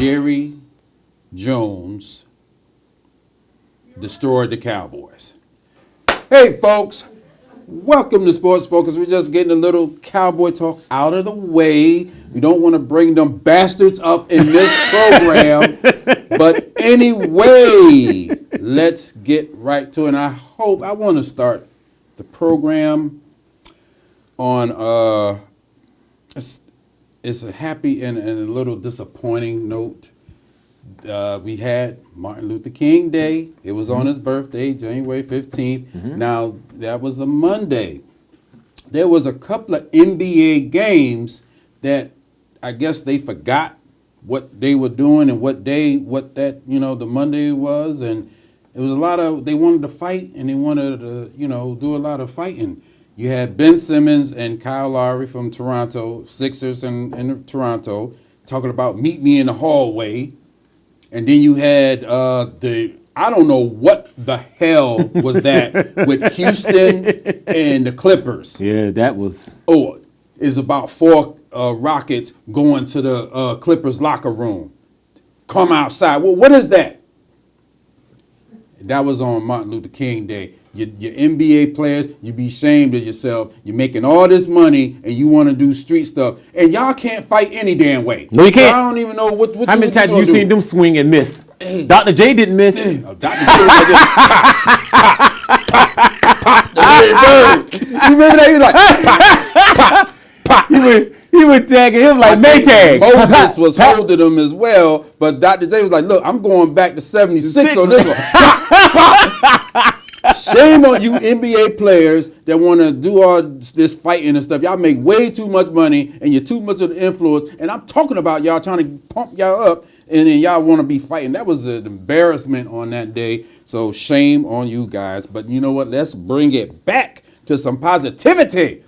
Jerry Jones destroyed the Cowboys. Hey, folks. Welcome to Sports Focus. We're just getting a little cowboy talk out of the way. We don't want to bring them bastards up in this program. But anyway, let's get right to it. And I want to start the program on it's a happy and a little disappointing note. We had Martin Luther King Day. It was on his birthday, January 15th. Mm-hmm. Now, that was a Monday. There was a couple of NBA games that I guess they forgot what they were doing and the Monday was. And it was they wanted to fight and they wanted to, do a lot of fighting. You had Ben Simmons and Kyle Lowry from Toronto, Sixers in Toronto, talking about meet me in the hallway. And then you had I don't know what the hell was that with Houston and the Clippers. Yeah, that was. Oh, it's about 4 Rockets going to the Clippers locker room. Come outside. Well, what is that? That was on Martin Luther King Day. Your NBA players, you be ashamed of yourself. You're making all this money and you want to do street stuff. And y'all can't fight any damn way. No, you can't. I don't even know what How many times have you seen them swing and miss? Hey. Dr. J didn't miss. Hey. Oh, Dr. J was like pop. You remember that? He was like, pop. He was tagging him like Maytag. Moses was holding him as well, but Dr. J was like, look, I'm going back to 76 on this one. Pop. Shame on you NBA players that want to do all this fighting and stuff. Y'all make way too much money and you're too much of the influence. And I'm talking about y'all trying to pump y'all up and then y'all want to be fighting. That was an embarrassment on that day. So shame on you guys. But you know what? Let's bring it back to some positivity.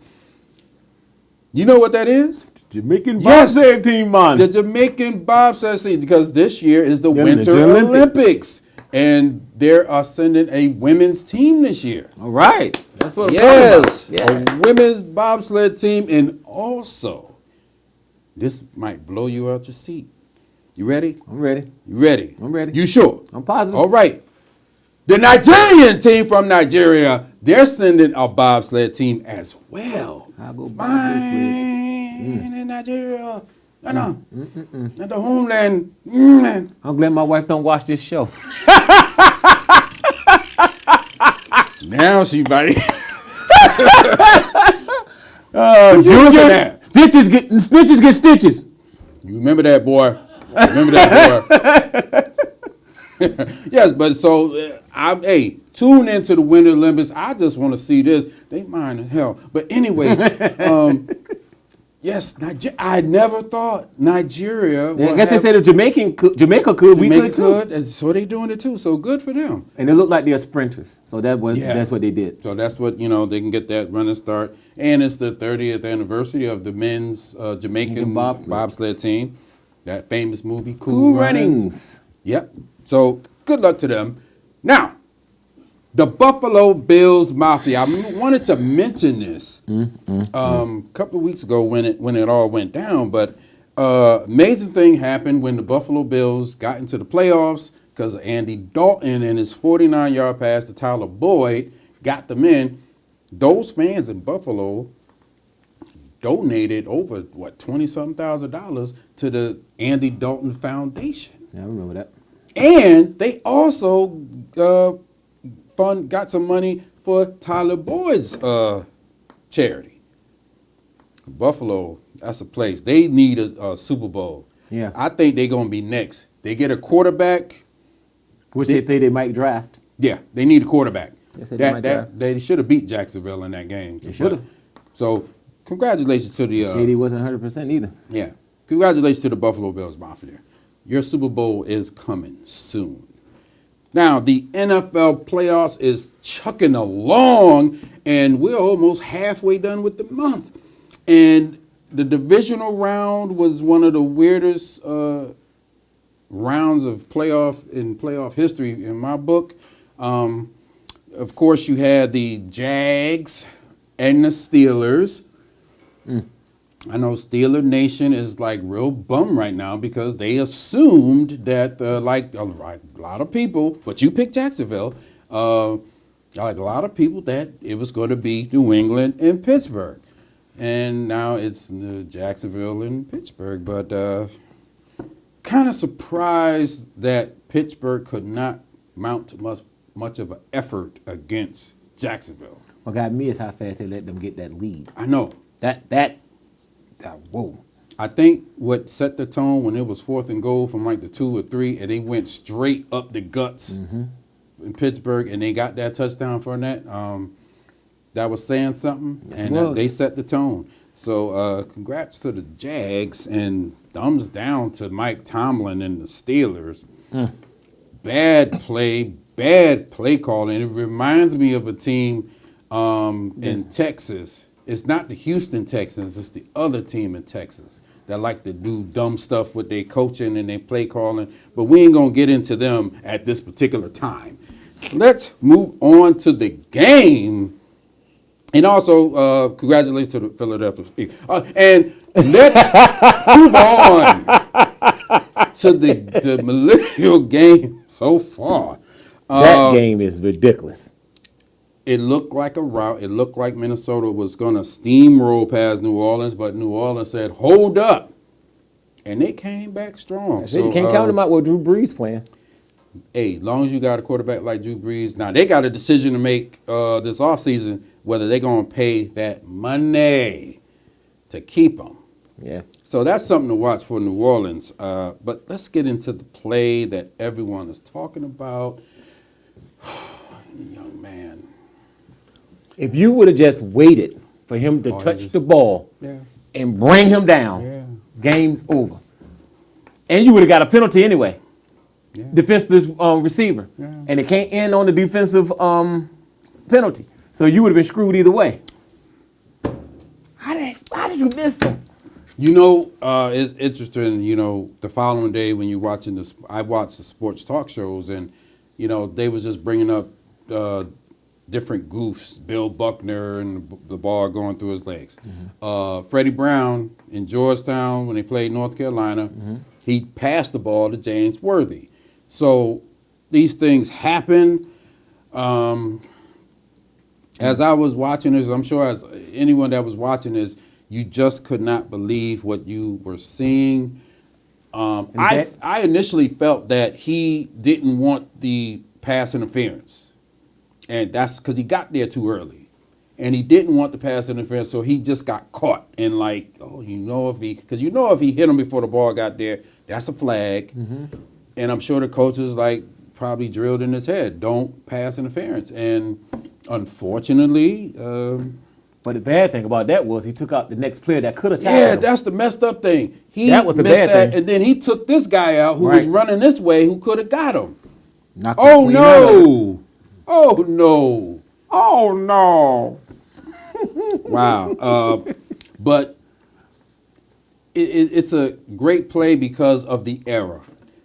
You know what that is? Jamaican bobsled team, man. The Jamaican bobsled team, because this year is the Winter Olympics. And they are sending a women's team this year. All right. That's what I'm talking about. A women's bobsled team. And also, this might blow you out your seat. You ready? I'm ready. You ready? I'm ready. You sure? I'm positive. All right. The Nigerian team from Nigeria, they're sending a bobsled team as well. I'll go Fine in Nigeria. No. At the homeland. I'm glad my wife don't watch this show. Now she biting. Junior, stitches get stitches. You remember that, boy? Yes, but so tune into the Winter Olympics. I just want to see this. They mind as hell. But anyway, yes, I never thought Nigeria. I guess they said if Jamaica could, we could too. And so they doing it too. So good for them. And it looked like they're sprinters. So that's what they did. So that's what, they can get that running start. And it's the 30th anniversary of the men's Jamaican bobsled team. That famous movie, Cool Runnings. Yep. So good luck to them. Now, the Buffalo Bills Mafia. I wanted to mention this a couple of weeks ago when it all went down. But amazing thing happened when the Buffalo Bills got into the playoffs because Andy Dalton and his 49-yard pass to Tyler Boyd got them in. Those fans in Buffalo donated over $20-something thousand to the Andy Dalton Foundation. Yeah, I remember that. And they also got some money for Tyler Boyd's charity. Buffalo, that's a place. They need a Super Bowl. Yeah. I think they're going to be next. They get a quarterback. Which they think they might draft. Yeah, they need a quarterback. They should have beat Jacksonville in that game. They should have. So, congratulations to the... Shady wasn't 100% either. Yeah. Congratulations to the Buffalo Bills Mafia. Your Super Bowl is coming soon. Now, the NFL playoffs is chucking along, and we're almost halfway done with the month. And the divisional round was one of the weirdest rounds of playoff history in my book. Of course, you had the Jags and the Steelers. I know Steeler Nation is like real bummed right now because they assumed that, like a lot of people, but you picked Jacksonville, like a lot of people, that it was going to be New England and Pittsburgh. And now it's Jacksonville and Pittsburgh. But kind of surprised that Pittsburgh could not mount much of an effort against Jacksonville. What got me is how fast they let them get that lead. I know. That whoa. I think what set the tone when it was 4th and goal from like the 2 or 3, and they went straight up the guts in Pittsburgh, and they got that touchdown for that. That was saying something, Yes, and they set the tone. So congrats to the Jags, and thumbs down to Mike Tomlin and the Steelers. Bad play calling. It reminds me of a team in Texas. It's not the Houston Texans, it's the other team in Texas that like to do dumb stuff with their coaching and their play calling, but we ain't going to get into them at this particular time. Let's move on to the game. And also, congratulations to the Philadelphia Eagles. And let's move on to the millennial game so far. That game is ridiculous. It looked like a rout. It looked like Minnesota was going to steamroll past New Orleans, but New Orleans said, hold up. And they came back strong. So, you can't count them out with Drew Brees playing. Hey, as long as you got a quarterback like Drew Brees. Now, they got a decision to make this offseason whether they're going to pay that money to keep him. Yeah. So that's something to watch for New Orleans. But let's get into the play that everyone is talking about. Young man. If you would have just waited for him to touch the ball and bring him down, game's over. And you would have got a penalty anyway. Yeah. Defenseless receiver. Yeah. And it can't end on the defensive penalty. So you would have been screwed either way. How did you miss him? You know, it's interesting, you know, the following day when you're watching this, I watched the sports talk shows, and, you know, they was just bringing up different goofs, Bill Buckner and the ball going through his legs. Freddie Brown in Georgetown when they played North Carolina, he passed the ball to James Worthy. So these things happen. As I was watching this, I'm sure as anyone that was watching this, you just could not believe what you were seeing. I initially felt that he didn't want the pass interference. And that's because he got there too early. And he didn't want the pass interference, so he just got caught. And like, because if he hit him before the ball got there, that's a flag. And I'm sure the coaches probably drilled in his head, don't pass interference. And unfortunately, but the bad thing about that was he took out the next player that could have tackled him. Yeah, that's the messed up thing. That was the bad thing. And then he took this guy out who was running this way who could have got him. Oh, no. Oh, no. Oh, no. Wow. But it's a great play because of the error.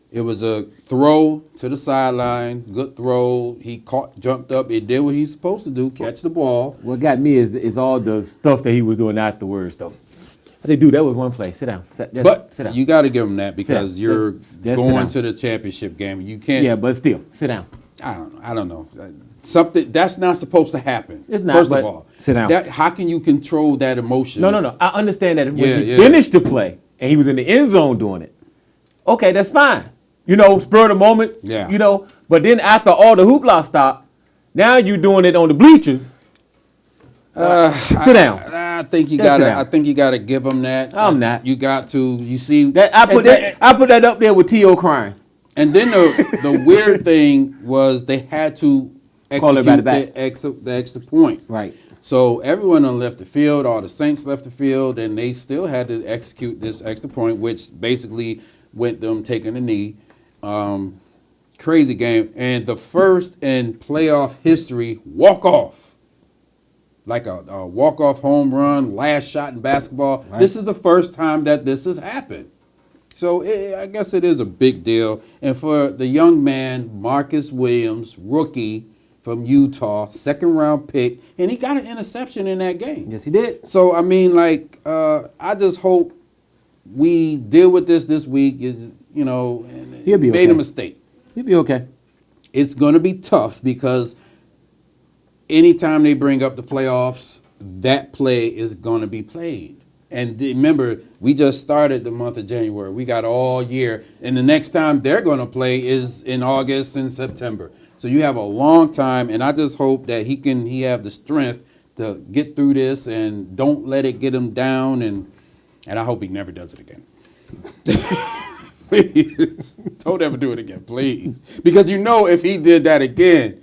It was a throw to the sideline, good throw. He jumped up, it did what he's supposed to do, catch the ball. What got me is all the stuff that he was doing afterwards, though. I think, dude, that was one play. Sit down. Sit down. You got to give him that because you're going to the championship game. You can't. Yeah, but still, sit down. I don't know. Something that's not supposed to happen. It's not. First of all, sit down. How can you control that emotion? No. I understand that when he finished the play and he was in the end zone doing it. Okay, that's fine. Spur of the moment. Yeah. But then after all the hoopla stopped, now you're doing it on the bleachers. Sit down. I think you gotta give him that. I'm not. You got to. You see that I put that up there with T.O. crying. And then the weird thing was they had to execute the extra point. Right. So everyone left the field, all the Saints left the field, and they still had to execute this extra point, which basically went them taking a knee. Crazy game. And the first in playoff history walk-off. Like a walk-off home run, last shot in basketball. Right. This is the first time that this has happened. So I guess it is a big deal. And for the young man, Marcus Williams, rookie from Utah, second-round pick, and he got an interception in that game. Yes, he did. So, I mean, like, I just hope we deal with this week. And He'll be made okay. a mistake. He'll be okay. It's going to be tough because anytime they bring up the playoffs, that play is going to be played. And remember, we just started the month of January. We got all year. And the next time they're going to play is in August and September. So you have a long time. And I just hope that he have the strength to get through this and don't let it get him down. And I hope he never does it again. Please, don't ever do it again, please. Because if he did that again,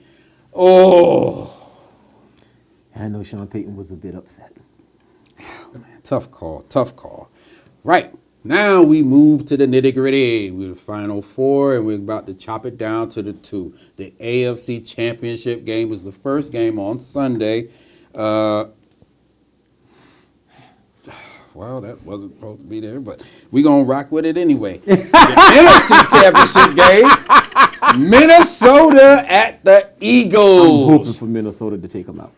I know Sean Payton was a bit upset. Man, tough call. Right, now we move to the nitty-gritty. We're the final four, and we're about to chop it down to the two. The AFC Championship game was the first game on Sunday. Well, that wasn't supposed to be there, but we're going to rock with it anyway. The NFC Championship game, Minnesota at the Eagles. I'm hoping for Minnesota to take them out.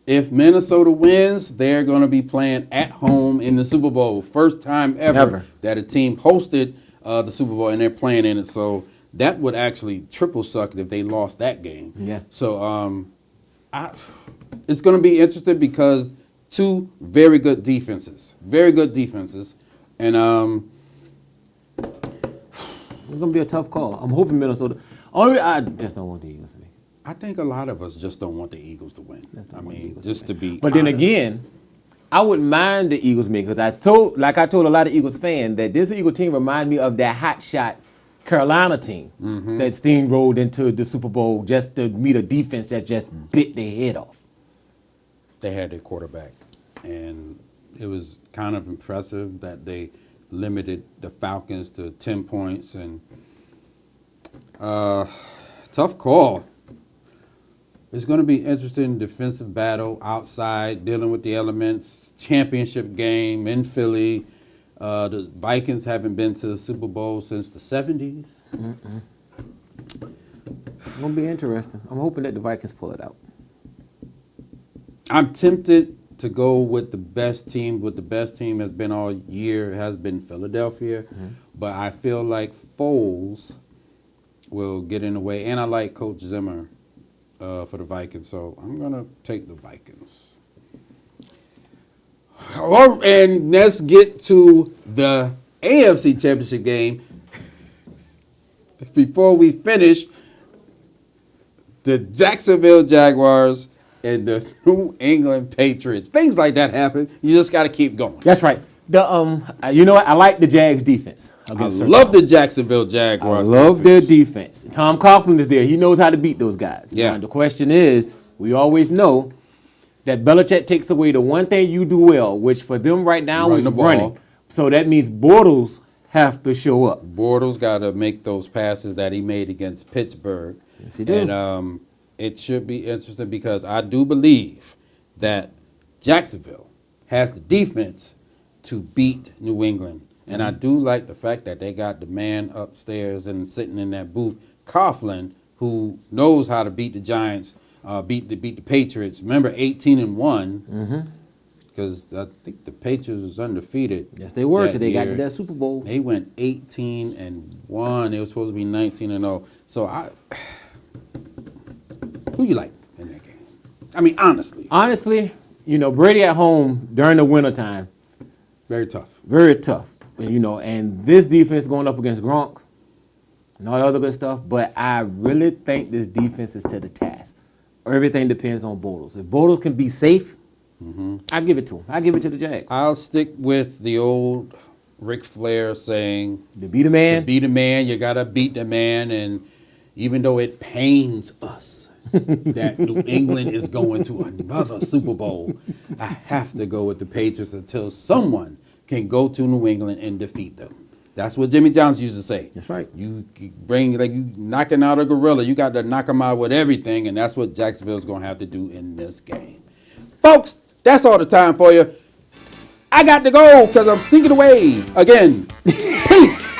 If Minnesota wins, they're going to be playing at home in the Super Bowl. First time ever that a team hosted the Super Bowl, and they're playing in it. So that would actually triple suck if they lost that game. Yeah. So it's going to be interesting because two very good defenses. And it's going to be a tough call. I'm hoping Minnesota. I just don't want the Eagles to be. I think a lot of us just don't want the Eagles to win. Just to be But honest. then again, I wouldn't mind the Eagles because I told a lot of Eagles fans that this Eagle team reminds me of that hot shot Carolina team that steamrolled into the Super Bowl just to meet a defense that just bit their head off. They had their quarterback, and it was kind of impressive that they limited the Falcons to 10 points. And tough call. It's going to be interesting defensive battle outside, dealing with the elements, championship game in Philly. The Vikings haven't been to the Super Bowl since the 70s. It's going to be interesting. I'm hoping that the Vikings pull it out. I'm tempted to go with the best team. What the best team has been all year has been Philadelphia. But I feel like Foles will get in the way. And I like Coach Zimmer for the Vikings. So I'm going to take the Vikings. And let's get to the AFC Championship game. Before we finish, the Jacksonville Jaguars and the New England Patriots. Things like that happen. You just got to keep going. That's right. You know what? I like the Jags defense. I love the Jacksonville Jaguars. I love their defense. Tom Coughlin is there. He knows how to beat those guys. Yeah. Now, the question is, we always know that Belichick takes away the one thing you do well, which for them right now is running. So that means Bortles have to show up. Bortles got to make those passes that he made against Pittsburgh. Yes, he did. And it should be interesting because I do believe that Jacksonville has the defense to beat New England. And I do like the fact that they got the man upstairs and sitting in that booth, Coughlin, who knows how to beat the Giants, beat the Patriots. Remember, 18-1, because I think the Patriots was undefeated. Yes, they were till they got to that Super Bowl. They went 18-1. They were supposed to be 19-0. So who you like in that game? I mean, honestly. Honestly, Brady at home during the wintertime. Very tough. Very tough. And this defense going up against Gronk and all the other good stuff, but I really think this defense is to the task. Everything depends on Bortles. If Bortles can be safe, I give it to him. I give it to the Jags. I'll stick with the old Ric Flair saying, to be the man. To be the man, you got to beat the man. And even though it pains us that New England is going to another Super Bowl, I have to go with the Patriots until someone can go to New England and defeat them. That's what Jimmy Johnson used to say. That's right. You bring, you knocking out a gorilla, you got to knock him out with everything, and that's what Jacksonville's going to have to do in this game. Folks, that's all the time for you. I got to go because I'm sneaking away again. Peace.